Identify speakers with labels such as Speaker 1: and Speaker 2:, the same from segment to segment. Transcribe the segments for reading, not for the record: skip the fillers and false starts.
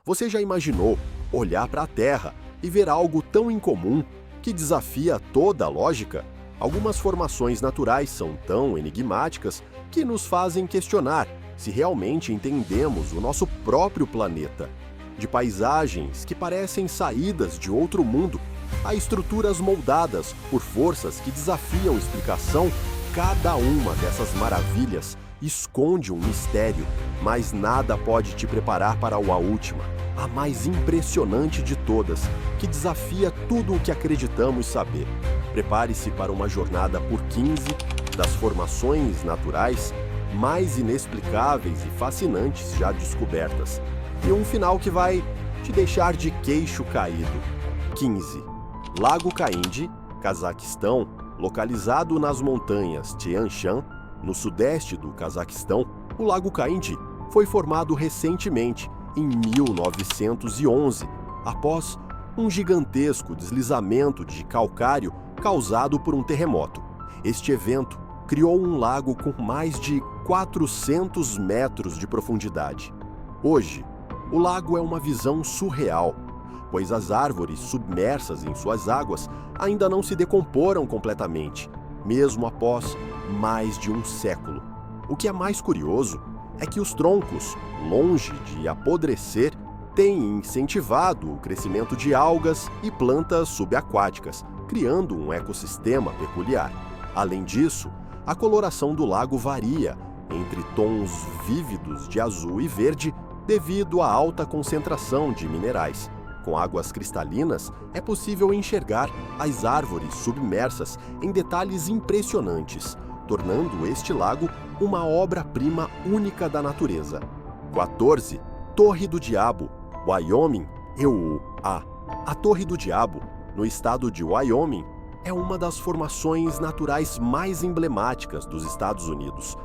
Speaker 1: Você já imaginou olhar para a Terra e ver algo tão incomum que desafia toda a lógica? Algumas formações naturais são tão enigmáticas que nos fazem questionar se realmente entendemos o nosso próprio planeta. De paisagens que parecem saídas de outro mundo, a estruturas moldadas por forças que desafiam explicação, cada uma dessas maravilhas esconde um mistério, mas nada pode te preparar para a última, a mais impressionante de todas, que desafia tudo o que acreditamos saber. Prepare-se para uma jornada por 15 das formações naturais mais inexplicáveis e fascinantes já descobertas, e um final que vai te deixar de queixo caído. 15. Lago Khaimji, Cazaquistão, localizado nas montanhas Tian Shan, no sudeste do Cazaquistão. O Lago Khaimji foi formado recentemente, em 1911, após um gigantesco deslizamento de calcário causado por um terremoto. Este evento criou um lago com mais de 400 metros de profundidade. Hoje, o lago é uma visão surreal, pois as árvores submersas em suas águas ainda não se decomporam completamente, mesmo após mais de um século. O que é mais curioso é que os troncos, longe de apodrecer, têm incentivado o crescimento de algas e plantas subaquáticas, criando um ecossistema peculiar. Além disso, a coloração do lago varia entre tons vívidos de azul e verde devido à alta concentração de minerais. Com águas cristalinas, é possível enxergar as árvores submersas em detalhes impressionantes, tornando este lago uma obra-prima única da natureza. 14. Torre do Diabo, Wyoming, EUA. A Torre do Diabo, no estado de Wyoming, é uma das formações naturais mais emblemáticas dos Estados Unidos.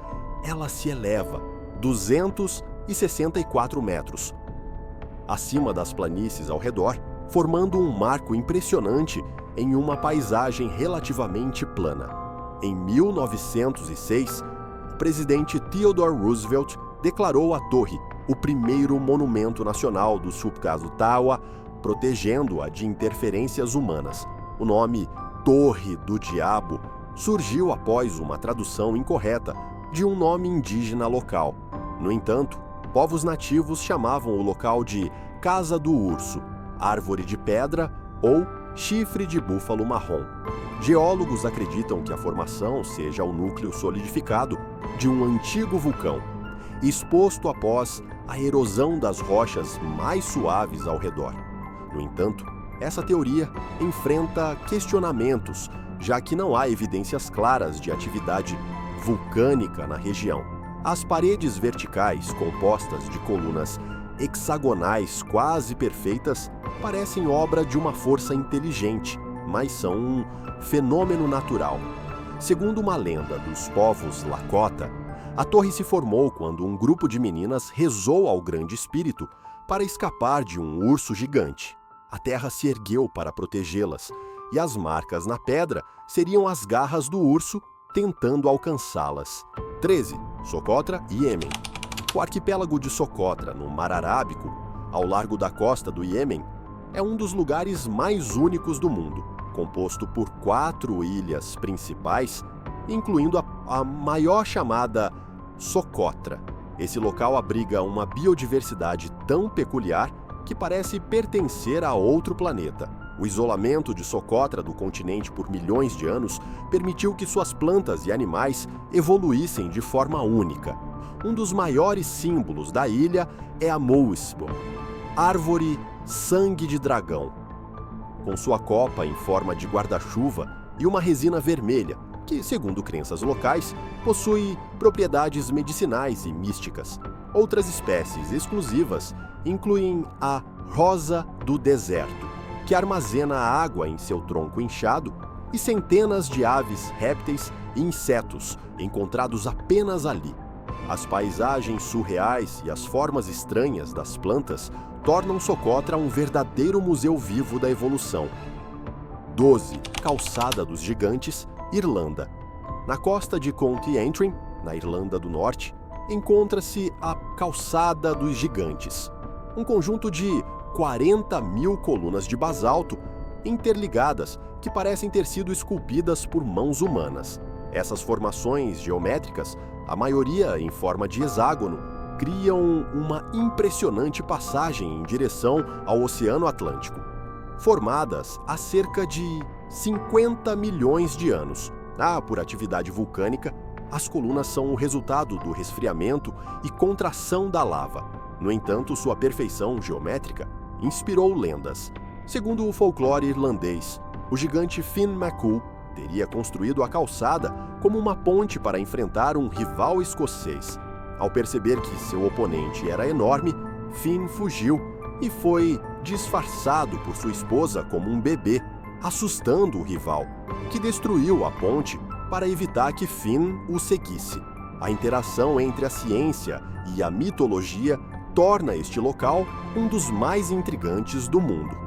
Speaker 1: Ela se eleva 264 metros acima das planícies ao redor, formando um marco impressionante em uma paisagem relativamente plana. Em 1906, o presidente Theodore Roosevelt declarou a torre o primeiro monumento nacional do subcaso Tawa, protegendo-a de interferências humanas. O nome Torre do Diabo surgiu após uma tradução incorreta de um nome indígena local. No entanto, povos nativos chamavam o local de Casa do Urso, Árvore de Pedra ou Chifre de Búfalo Marrom. Geólogos acreditam que a formação seja o núcleo solidificado de um antigo vulcão, exposto após a erosão das rochas mais suaves ao redor. No entanto, essa teoria enfrenta questionamentos, já que não há evidências claras de atividade vulcânica na região. As paredes verticais, compostas de colunas hexagonais quase perfeitas, parecem obra de uma força inteligente, mas são um fenômeno natural. Segundo uma lenda dos povos Lakota, a torre se formou quando um grupo de meninas rezou ao Grande Espírito para escapar de um urso gigante. A terra se ergueu para protegê-las, e as marcas na pedra seriam as garras do urso tentando alcançá-las. 13. Socotra e Iêmen. O arquipélago de Socotra, no Mar Arábico, ao largo da costa do Iêmen, é um dos lugares mais únicos do mundo, composto por 4 ilhas principais, incluindo a maior, chamada Socotra. Esse local abriga uma biodiversidade tão peculiar que parece pertencer a outro planeta. O isolamento de Socotra do continente por milhões de anos permitiu que suas plantas e animais evoluíssem de forma única. Um dos maiores símbolos da ilha é a Moisbo, árvore sangue de dragão, com sua copa em forma de guarda-chuva e uma resina vermelha, que, segundo crenças locais, possui propriedades medicinais e místicas. Outras espécies exclusivas incluem a rosa do deserto, que armazena água em seu tronco inchado, e centenas de aves, répteis e insetos encontrados apenas ali. As paisagens surreais e as formas estranhas das plantas tornam Socotra um verdadeiro museu vivo da evolução. 12. Calçada dos Gigantes, Irlanda. Na costa de County Antrim, na Irlanda do Norte, encontra-se a Calçada dos Gigantes, um conjunto de 40 mil colunas de basalto interligadas que parecem ter sido esculpidas por mãos humanas. Essas formações geométricas, a maioria em forma de hexágono, criam uma impressionante passagem em direção ao Oceano Atlântico. Formadas há cerca de 50 milhões de anos, por atividade vulcânica, as colunas são o resultado do resfriamento e contração da lava. No entanto, sua perfeição geométrica inspirou lendas. Segundo o folclore irlandês, o gigante Finn McCool teria construído a calçada como uma ponte para enfrentar um rival escocês. Ao perceber que seu oponente era enorme, Finn fugiu e foi disfarçado por sua esposa como um bebê, assustando o rival, que destruiu a ponte para evitar que Finn o seguisse. A interação entre a ciência e a mitologia torna este local um dos mais intrigantes do mundo.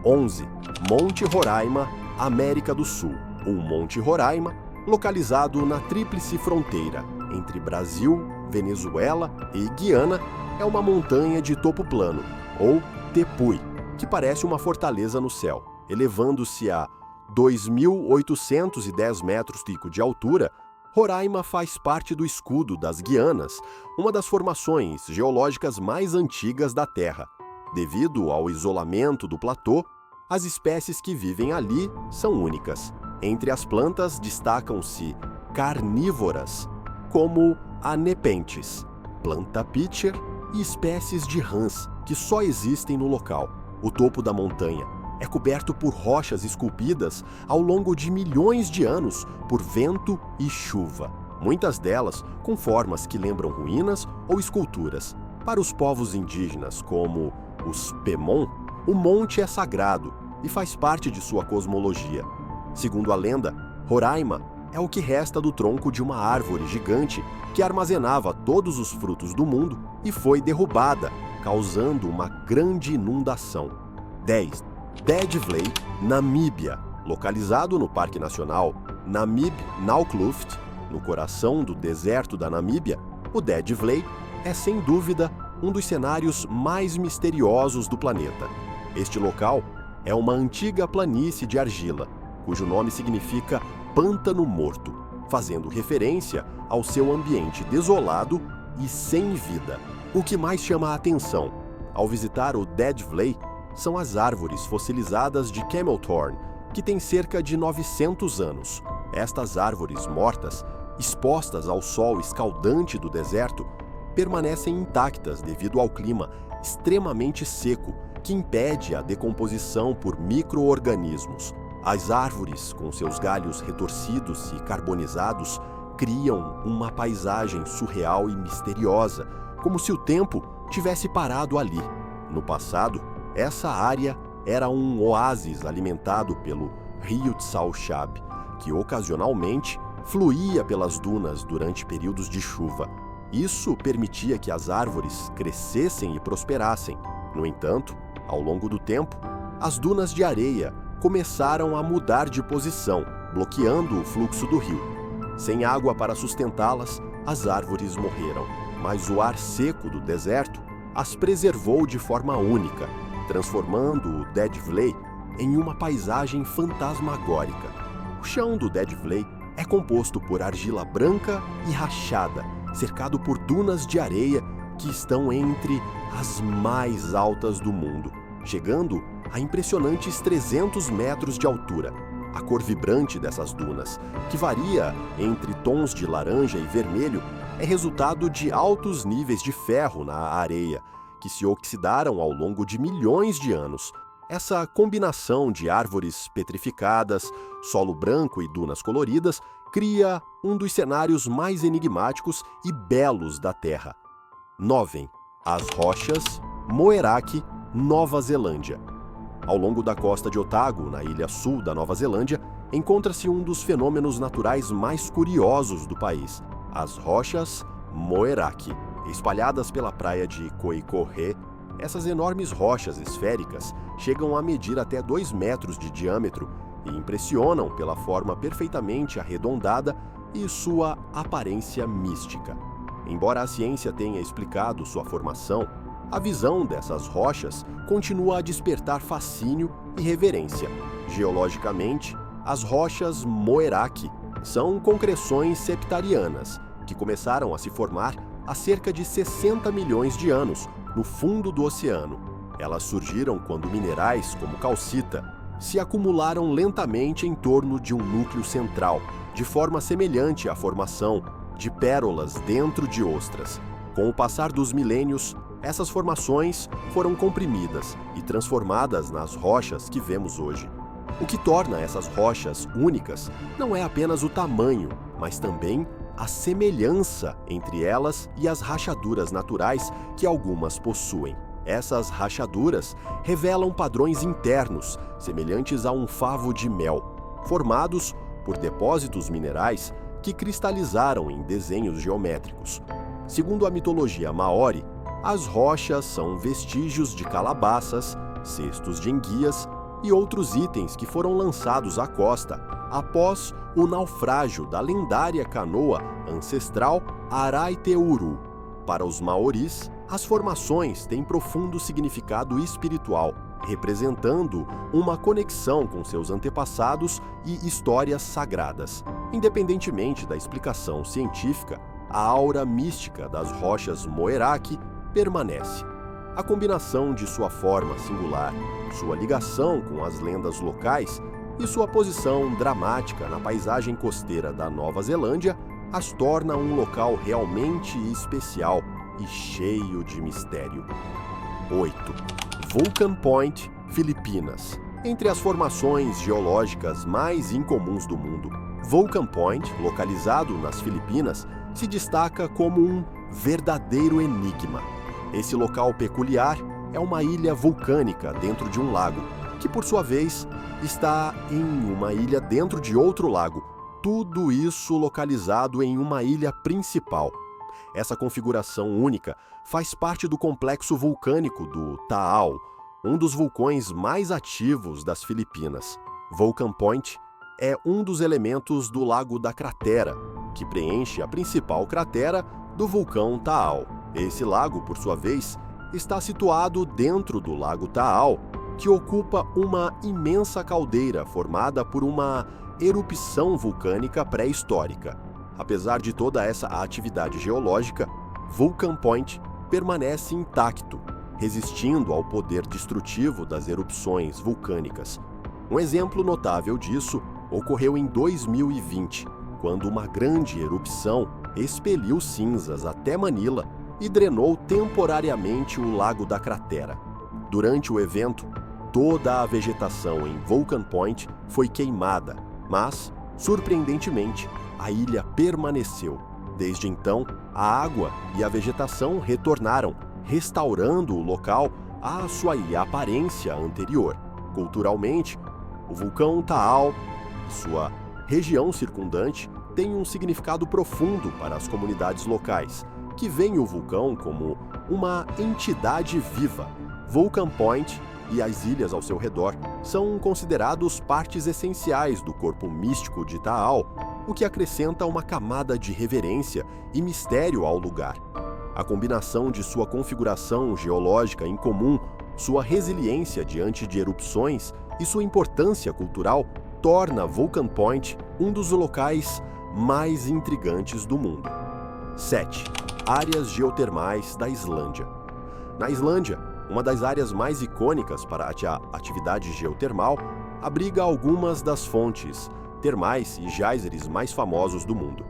Speaker 1: 11. Monte Roraima, América do Sul. O Monte Roraima, localizado na tríplice fronteira entre Brasil, Venezuela e Guiana, é uma montanha de topo plano, ou tepui, que parece uma fortaleza no céu. Elevando-se a 2.810 metros pico de altura, Roraima faz parte do escudo das Guianas, uma das formações geológicas mais antigas da Terra. Devido ao isolamento do platô, as espécies que vivem ali são únicas. Entre as plantas destacam-se carnívoras, como a Nepenthes, planta pitcher e espécies de rãs que só existem no local. O topo da montanha é coberto por rochas esculpidas ao longo de milhões de anos por vento e chuva, muitas delas com formas que lembram ruínas ou esculturas. Para os povos indígenas, como os Pemon, o monte é sagrado e faz parte de sua cosmologia. Segundo a lenda, Roraima é o que resta do tronco de uma árvore gigante que armazenava todos os frutos do mundo e foi derrubada, causando uma grande inundação. 10. Dead Vlei, Namíbia. Localizado no Parque Nacional Namib-Naukluft, no coração do deserto da Namíbia, o Dead Vlei é, sem dúvida, um dos cenários mais misteriosos do planeta. Este local é uma antiga planície de argila, cujo nome significa pântano morto, fazendo referência ao seu ambiente desolado e sem vida. O que mais chama a atenção ao visitar o Dead Vlei são as árvores fossilizadas de Camelthorn, que têm cerca de 900 anos. Estas árvores mortas, expostas ao sol escaldante do deserto, permanecem intactas devido ao clima extremamente seco que impede a decomposição por micro-organismos. As árvores, com seus galhos retorcidos e carbonizados, criam uma paisagem surreal e misteriosa, como se o tempo tivesse parado ali. No passado, essa área era um oásis alimentado pelo rio Tsauchab, que ocasionalmente fluía pelas dunas durante períodos de chuva. Isso permitia que as árvores crescessem e prosperassem. No entanto, ao longo do tempo, as dunas de areia começaram a mudar de posição, bloqueando o fluxo do rio. Sem água para sustentá-las, as árvores morreram, mas o ar seco do deserto as preservou de forma única, transformando o Dead Vlei em uma paisagem fantasmagórica. O chão do Dead Vlei é composto por argila branca e rachada, cercado por dunas de areia que estão entre as mais altas do mundo, chegando a impressionantes 300 metros de altura. A cor vibrante dessas dunas, que varia entre tons de laranja e vermelho, é resultado de altos níveis de ferro na areia, que se oxidaram ao longo de milhões de anos. Essa combinação de árvores petrificadas, solo branco e dunas coloridas cria um dos cenários mais enigmáticos e belos da Terra. 9. As rochas Moeraki, Nova Zelândia. Ao longo da costa de Otago, na ilha sul da Nova Zelândia, encontra-se um dos fenômenos naturais mais curiosos do país, as rochas Moeraki. Espalhadas pela praia de Koikohe, essas enormes rochas esféricas chegam a medir até 2 metros de diâmetro e impressionam pela forma perfeitamente arredondada e sua aparência mística. Embora a ciência tenha explicado sua formação, A visão dessas rochas continua a despertar fascínio e reverência. Geologicamente, as rochas Moeraki são concreções septarianas que começaram a se formar há cerca de 60 milhões de anos no fundo do oceano. Elas surgiram quando minerais como calcita se acumularam lentamente em torno de um núcleo central, de forma semelhante à formação de pérolas dentro de ostras. Com o passar dos milênios, essas formações foram comprimidas e transformadas nas rochas que vemos hoje. O que torna essas rochas únicas não é apenas o tamanho, mas também a semelhança entre elas e as rachaduras naturais que algumas possuem. Essas rachaduras revelam padrões internos, semelhantes a um favo de mel, formados por depósitos minerais que cristalizaram em desenhos geométricos. Segundo a mitologia maori, as rochas são vestígios de calabaças, cestos de enguias e outros itens que foram lançados à costa após o naufrágio da lendária canoa ancestral Araiteuru. Para os maoris, as formações têm profundo significado espiritual, representando uma conexão com seus antepassados e histórias sagradas. Independentemente da explicação científica, a aura mística das rochas Moeraki permanece. A combinação de sua forma singular, sua ligação com as lendas locais e sua posição dramática na paisagem costeira da Nova Zelândia as torna um local realmente especial e cheio de mistério. 8. Vulcan Point, Filipinas. Entre as formações geológicas mais incomuns do mundo, Vulcan Point, localizado nas Filipinas, se destaca como um verdadeiro enigma. Esse local peculiar é uma ilha vulcânica dentro de um lago, que por sua vez está em uma ilha dentro de outro lago. Tudo isso localizado em uma ilha principal. Essa configuração única faz parte do complexo vulcânico do Taal, um dos vulcões mais ativos das Filipinas. Vulcan Point é um dos elementos do Lago da Cratera, que preenche a principal cratera do vulcão Taal. Esse lago, por sua vez, está situado dentro do Lago Taal, que ocupa uma imensa caldeira formada por uma erupção vulcânica pré-histórica. Apesar de toda essa atividade geológica, Vulcan Point permanece intacto, resistindo ao poder destrutivo das erupções vulcânicas. Um exemplo notável disso ocorreu em 2020, quando uma grande erupção expeliu cinzas até Manila e drenou temporariamente o Lago da Cratera. Durante o evento, toda a vegetação em Vulcan Point foi queimada, mas, surpreendentemente, a ilha permaneceu. Desde então, a água e a vegetação retornaram, restaurando o local à sua aparência anterior. Culturalmente, o vulcão Taal e sua região circundante têm um significado profundo para as comunidades locais, que veem o vulcão como uma entidade viva. Vulcan Point e as ilhas ao seu redor são considerados partes essenciais do corpo místico de Taal, o que acrescenta uma camada de reverência e mistério ao lugar. A combinação de sua configuração geológica incomum, sua resiliência diante de erupções e sua importância cultural torna Vulcan Point um dos locais mais intrigantes do mundo. 7. Áreas geotermais da Islândia. Na Islândia, uma das áreas mais icônicas para a atividade geotermal, abriga algumas das fontes termais e geysers mais famosos do mundo.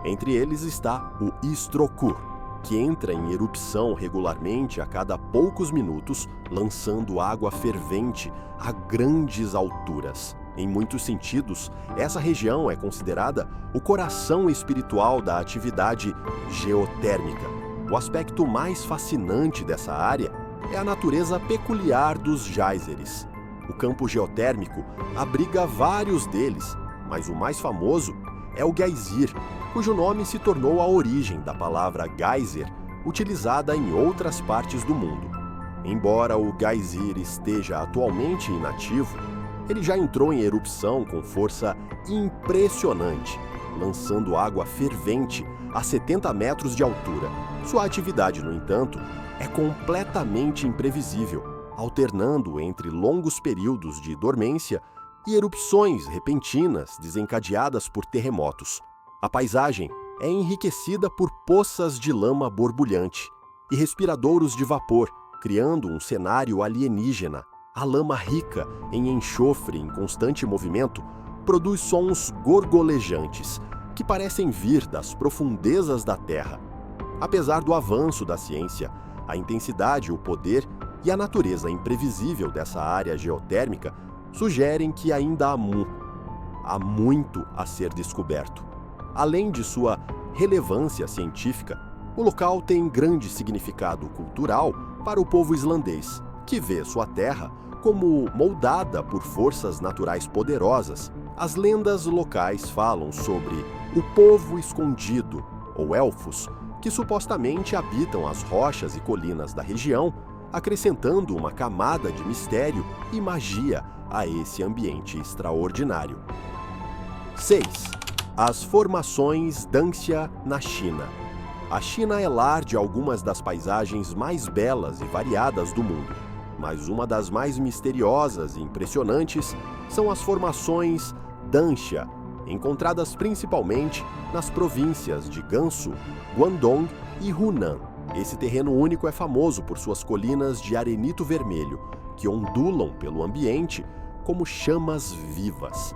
Speaker 1: Entre eles está o Istrokur, que entra em erupção regularmente a cada poucos minutos, lançando água fervente a grandes alturas. Em muitos sentidos, essa região é considerada o coração espiritual da atividade geotérmica. O aspecto mais fascinante dessa área é a natureza peculiar dos geysers. O campo geotérmico abriga vários deles, mas o mais famoso é o Geysir, cujo nome se tornou a origem da palavra geyser, utilizada em outras partes do mundo. Embora o Geysir esteja atualmente inativo, ele já entrou em erupção com força impressionante, lançando água fervente a 70 metros de altura. Sua atividade, no entanto, é completamente imprevisível, alternando entre longos períodos de dormência e erupções repentinas desencadeadas por terremotos. A paisagem é enriquecida por poças de lama borbulhante e respiradouros de vapor, criando um cenário alienígena. A lama rica em enxofre em constante movimento produz sons gorgolejantes que parecem vir das profundezas da Terra. Apesar do avanço da ciência, a intensidade, o poder e a natureza imprevisível dessa área geotérmica sugerem que ainda há muito a ser descoberto. Além de sua relevância científica, o local tem grande significado cultural para o povo islandês, que vê sua terra como moldada por forças naturais poderosas. As lendas locais falam sobre o povo escondido, ou elfos, que supostamente habitam as rochas e colinas da região, acrescentando uma camada de mistério e magia a esse ambiente extraordinário. 6. As formações Danxia na China. A China é lar de algumas das paisagens mais belas e variadas do mundo, mas uma das mais misteriosas e impressionantes são as formações Danxia, encontradas principalmente nas províncias de Gansu, Guangdong e Hunan. Esse terreno único é famoso por suas colinas de arenito vermelho, que ondulam pelo ambiente como chamas vivas.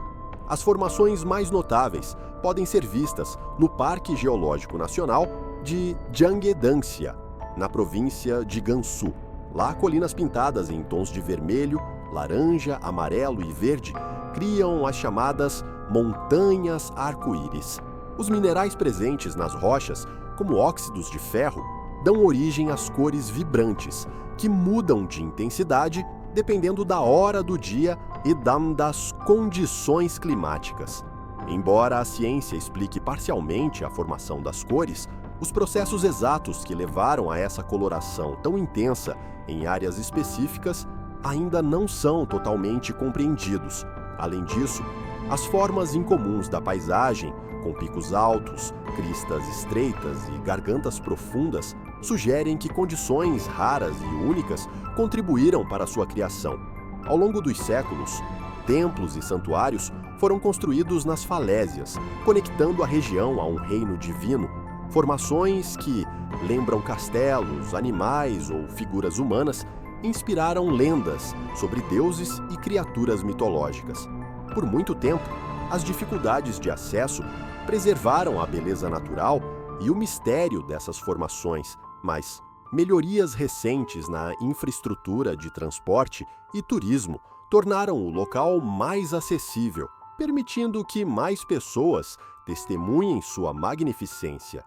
Speaker 1: As formações mais notáveis podem ser vistas no Parque Geológico Nacional de Jangdangxia, na província de Gansu. Lá, colinas pintadas em tons de vermelho, laranja, amarelo e verde criam as chamadas montanhas arco-íris. Os minerais presentes nas rochas, como óxidos de ferro, dão origem às cores vibrantes, que mudam de intensidade dependendo da hora do dia e das condições climáticas. Embora a ciência explique parcialmente a formação das cores, os processos exatos que levaram a essa coloração tão intensa em áreas específicas ainda não são totalmente compreendidos. Além disso, as formas incomuns da paisagem, com picos altos, cristas estreitas e gargantas profundas, sugerem que condições raras e únicas contribuíram para sua criação. Ao longo dos séculos, templos e santuários foram construídos nas falésias, conectando a região a um reino divino. Formações que lembram castelos, animais ou figuras humanas inspiraram lendas sobre deuses e criaturas mitológicas. Por muito tempo, as dificuldades de acesso preservaram a beleza natural e o mistério dessas formações, mas melhorias recentes na infraestrutura de transporte e turismo tornaram o local mais acessível, permitindo que mais pessoas testemunhem sua magnificência.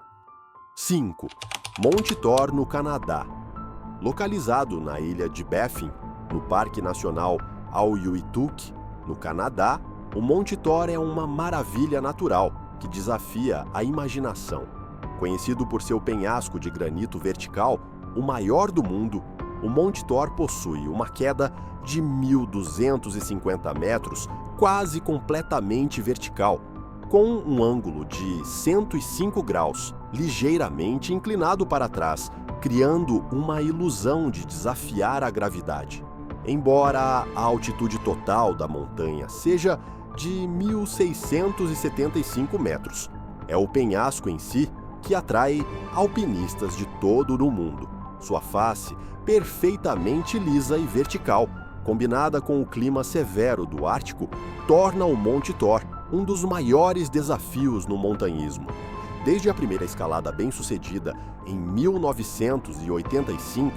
Speaker 1: 5. Monte Thor, no Canadá. Localizado na ilha de Baffin, no Parque Nacional Auyuittuq, no Canadá, o Monte Thor é uma maravilha natural que desafia a imaginação. Conhecido por seu penhasco de granito vertical, o maior do mundo, o Monte Thor possui uma queda de 1.250 metros, quase completamente vertical, com um ângulo de 105 graus, ligeiramente inclinado para trás, criando uma ilusão de desafiar a gravidade. Embora a altitude total da montanha seja de 1.675 metros, é o penhasco em si que atrai alpinistas de todo o mundo. Sua face, perfeitamente lisa e vertical, combinada com o clima severo do Ártico, torna o Monte Thor um dos maiores desafios no montanhismo. Desde a primeira escalada bem-sucedida em 1985,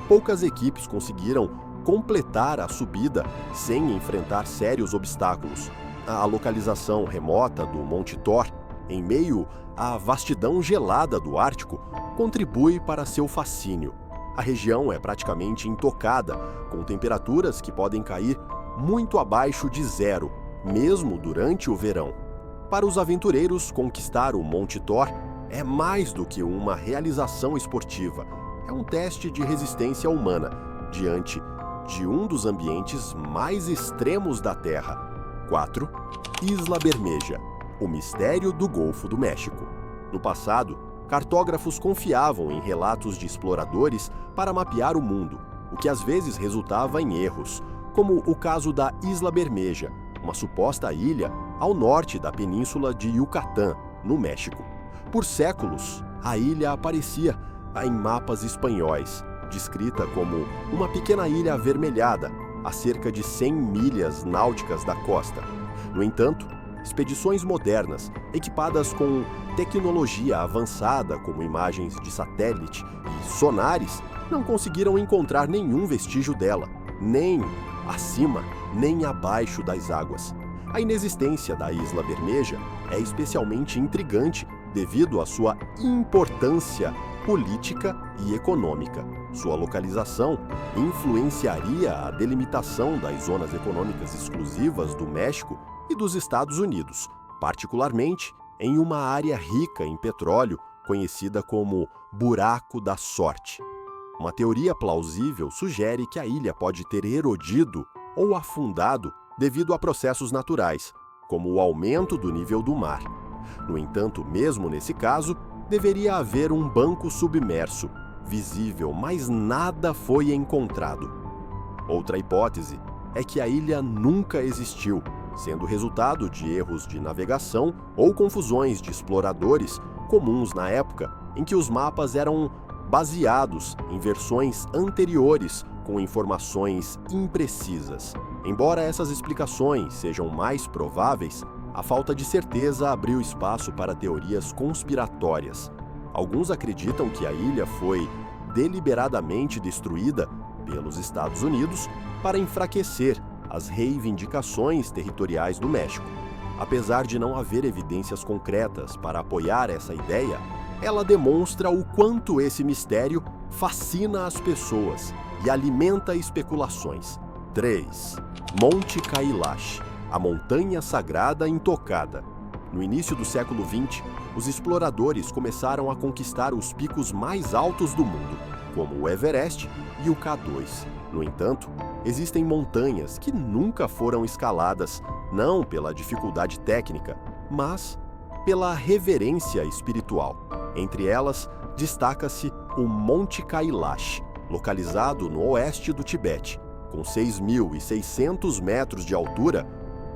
Speaker 1: poucas equipes conseguiram completar a subida sem enfrentar sérios obstáculos. A localização remota do Monte Thor, em meio à vastidão gelada do Ártico, contribui para seu fascínio. A região é praticamente intocada, com temperaturas que podem cair muito abaixo de zero, mesmo durante o verão. Para os aventureiros, conquistar o Monte Thor é mais do que uma realização esportiva. É um teste de resistência humana diante de um dos ambientes mais extremos da Terra. 4. Isla Bermeja, o mistério do Golfo do México. No passado, cartógrafos confiavam em relatos de exploradores para mapear o mundo, o que às vezes resultava em erros, como o caso da Isla Bermeja, uma suposta ilha ao norte da península de Yucatán, no México. Por séculos, a ilha aparecia em mapas espanhóis, descrita como uma pequena ilha avermelhada, a cerca de 100 milhas náuticas da costa. No entanto, expedições modernas, equipadas com tecnologia avançada como imagens de satélite e sonares, não conseguiram encontrar nenhum vestígio dela, nem acima, nem abaixo das águas. A inexistência da Isla Bermeja é especialmente intrigante devido à sua importância política e econômica. Sua localização influenciaria a delimitação das zonas econômicas exclusivas do México e dos Estados Unidos, particularmente em uma área rica em petróleo conhecida como Buraco da Sorte. Uma teoria plausível sugere que a ilha pode ter erodido ou afundado devido a processos naturais, como o aumento do nível do mar. No entanto, mesmo nesse caso, deveria haver um banco submerso, visível, mas nada foi encontrado. Outra hipótese é que a ilha nunca existiu, sendo resultado de erros de navegação ou confusões de exploradores comuns na época em que os mapas eram baseados em versões anteriores com informações imprecisas. Embora essas explicações sejam mais prováveis, a falta de certeza abriu espaço para teorias conspiratórias. Alguns acreditam que a ilha foi deliberadamente destruída pelos Estados Unidos para enfraquecer as reivindicações territoriais do México. Apesar de não haver evidências concretas para apoiar essa ideia, ela demonstra o quanto esse mistério fascina as pessoas e alimenta especulações. 3. Monte Kailash, a montanha sagrada intocada. No início do século XX, os exploradores começaram a conquistar os picos mais altos do mundo, como o Everest e o K2. No entanto, existem montanhas que nunca foram escaladas, não pela dificuldade técnica, mas pela reverência espiritual. Entre elas, destaca-se o Monte Kailash, localizado no oeste do Tibete. Com 6.600 metros de altura,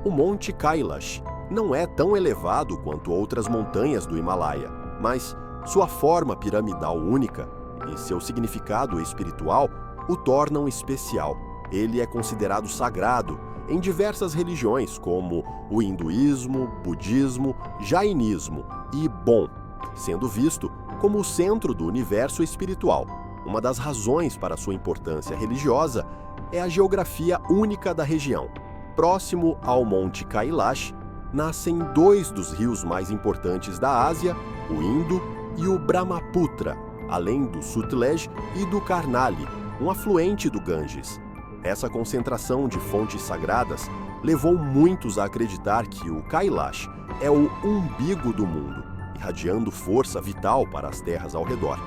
Speaker 1: o Monte Kailash não é tão elevado quanto outras montanhas do Himalaia, mas sua forma piramidal única e seu significado espiritual o tornam especial. Ele é considerado sagrado em diversas religiões, como o hinduísmo, budismo, jainismo e Bon, sendo visto como o centro do universo espiritual. Uma das razões para sua importância religiosa é a geografia única da região. Próximo ao Monte Kailash, nascem dois dos rios mais importantes da Ásia, o Indo e o Brahmaputra, além do Sutlej e do Karnali, um afluente do Ganges. Essa concentração de fontes sagradas levou muitos a acreditar que o Kailash é o umbigo do mundo, irradiando força vital para as terras ao redor.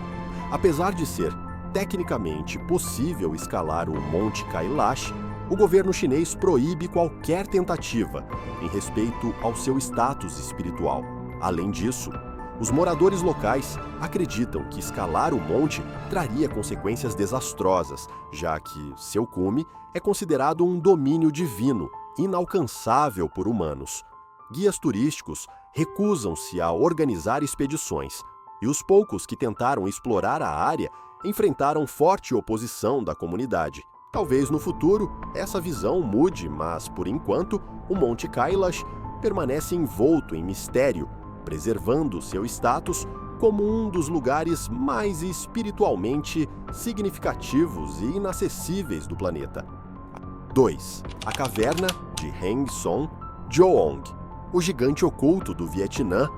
Speaker 1: Apesar de ser tecnicamente possível escalar o Monte Kailash, o governo chinês proíbe qualquer tentativa em respeito ao seu status espiritual. Além disso, os moradores locais acreditam que escalar o monte traria consequências desastrosas, já que seu cume é considerado um domínio divino, inalcançável por humanos. Guias turísticos recusam-se a organizar expedições, e os poucos que tentaram explorar a área enfrentaram forte oposição da comunidade. Talvez no futuro essa visão mude, mas, por enquanto, o Monte Kailash permanece envolto em mistério, preservando seu status como um dos lugares mais espiritualmente significativos e inacessíveis do planeta. 2. A caverna de Hang Son Doong, o gigante oculto do Vietnã.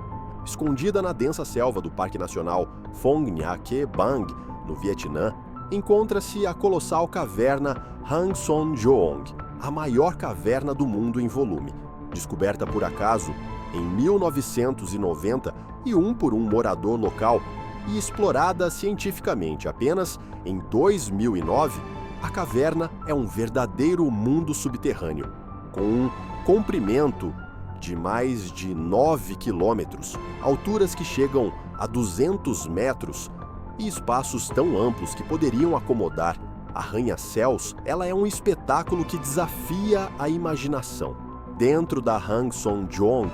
Speaker 1: Escondida na densa selva do Parque Nacional Phong Nha-Ke Bang, no Vietnã, encontra-se a colossal caverna Hang Son Doong, a maior caverna do mundo em volume. Descoberta por acaso em 1991 por um morador local e explorada cientificamente apenas em 2009, a caverna é um verdadeiro mundo subterrâneo, com um comprimento de mais de 9 quilômetros, alturas que chegam a 200 metros e espaços tão amplos que poderiam acomodar arranha-céus, ela é um espetáculo que desafia a imaginação. Dentro da Hang Son-jeong,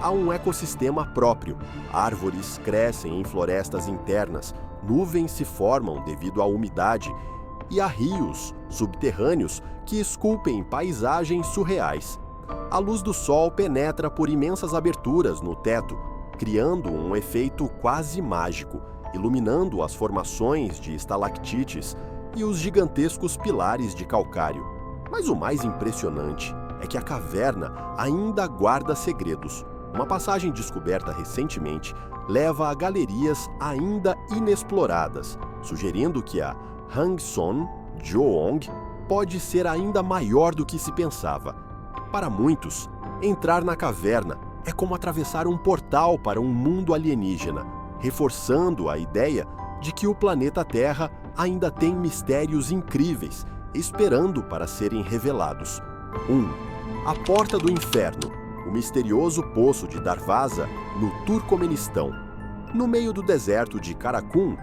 Speaker 1: há um ecossistema próprio. Árvores crescem em florestas internas, nuvens se formam devido à umidade e há rios subterrâneos que esculpem paisagens surreais. A luz do sol penetra por imensas aberturas no teto, criando um efeito quase mágico, iluminando as formações de estalactites e os gigantescos pilares de calcário. Mas o mais impressionante é que a caverna ainda guarda segredos. Uma passagem descoberta recentemente leva a galerias ainda inexploradas, sugerindo que a Hang Son-jeong pode ser ainda maior do que se pensava. Para muitos, entrar na caverna é como atravessar um portal para um mundo alienígena, reforçando a ideia de que o planeta Terra ainda tem mistérios incríveis esperando para serem revelados. 1. A Porta do Inferno, o misterioso poço de Darvaza, no Turcomenistão. No meio do deserto de Karakum,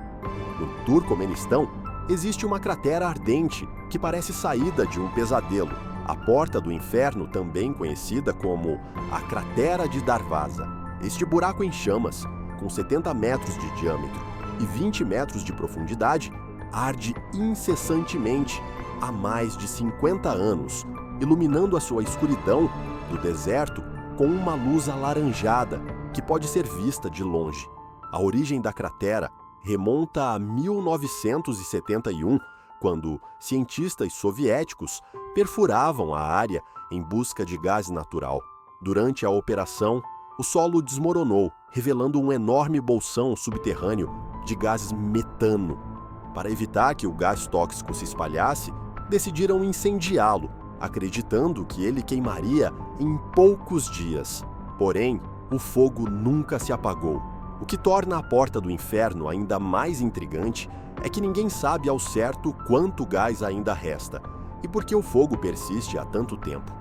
Speaker 1: no Turcomenistão, existe uma cratera ardente que parece saída de um pesadelo. A Porta do Inferno, também conhecida como a Cratera de Darvaza. Este buraco em chamas, com 70 metros de diâmetro e 20 metros de profundidade, arde incessantemente há mais de 50 anos, iluminando a sua escuridão do deserto com uma luz alaranjada que pode ser vista de longe. A origem da cratera remonta a 1971, quando cientistas soviéticos perfuravam a área em busca de gás natural. Durante a operação, o solo desmoronou, revelando um enorme bolsão subterrâneo de gás metano. Para evitar que o gás tóxico se espalhasse, decidiram incendiá-lo, acreditando que ele queimaria em poucos dias. Porém, o fogo nunca se apagou. O que torna a Porta do Inferno ainda mais intrigante é que ninguém sabe ao certo quanto gás ainda resta e por que o fogo persiste há tanto tempo.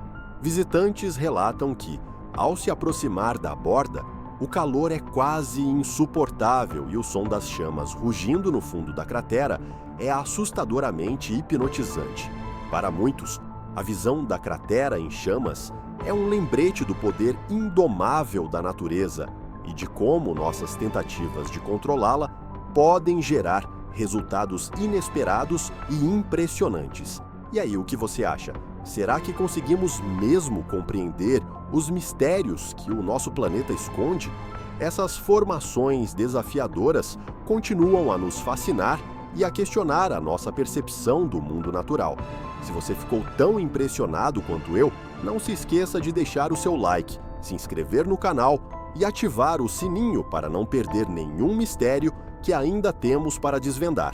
Speaker 1: Visitantes relatam que, ao se aproximar da borda, o calor é quase insuportável e o som das chamas rugindo no fundo da cratera é assustadoramente hipnotizante. Para muitos, a visão da cratera em chamas é um lembrete do poder indomável da natureza e de como nossas tentativas de controlá-la podem gerar resultados inesperados e impressionantes. E aí, o que você acha? Será que conseguimos mesmo compreender os mistérios que o nosso planeta esconde? Essas formações desafiadoras continuam a nos fascinar e a questionar a nossa percepção do mundo natural. Se você ficou tão impressionado quanto eu, não se esqueça de deixar o seu like, se inscrever no canal e ativar o sininho para não perder nenhum mistério que ainda temos para desvendar.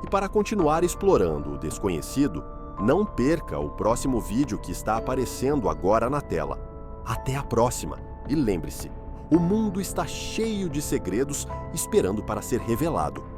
Speaker 1: E para continuar explorando o desconhecido, não perca o próximo vídeo que está aparecendo agora na tela. Até a próxima! E lembre-se, o mundo está cheio de segredos esperando para ser revelado.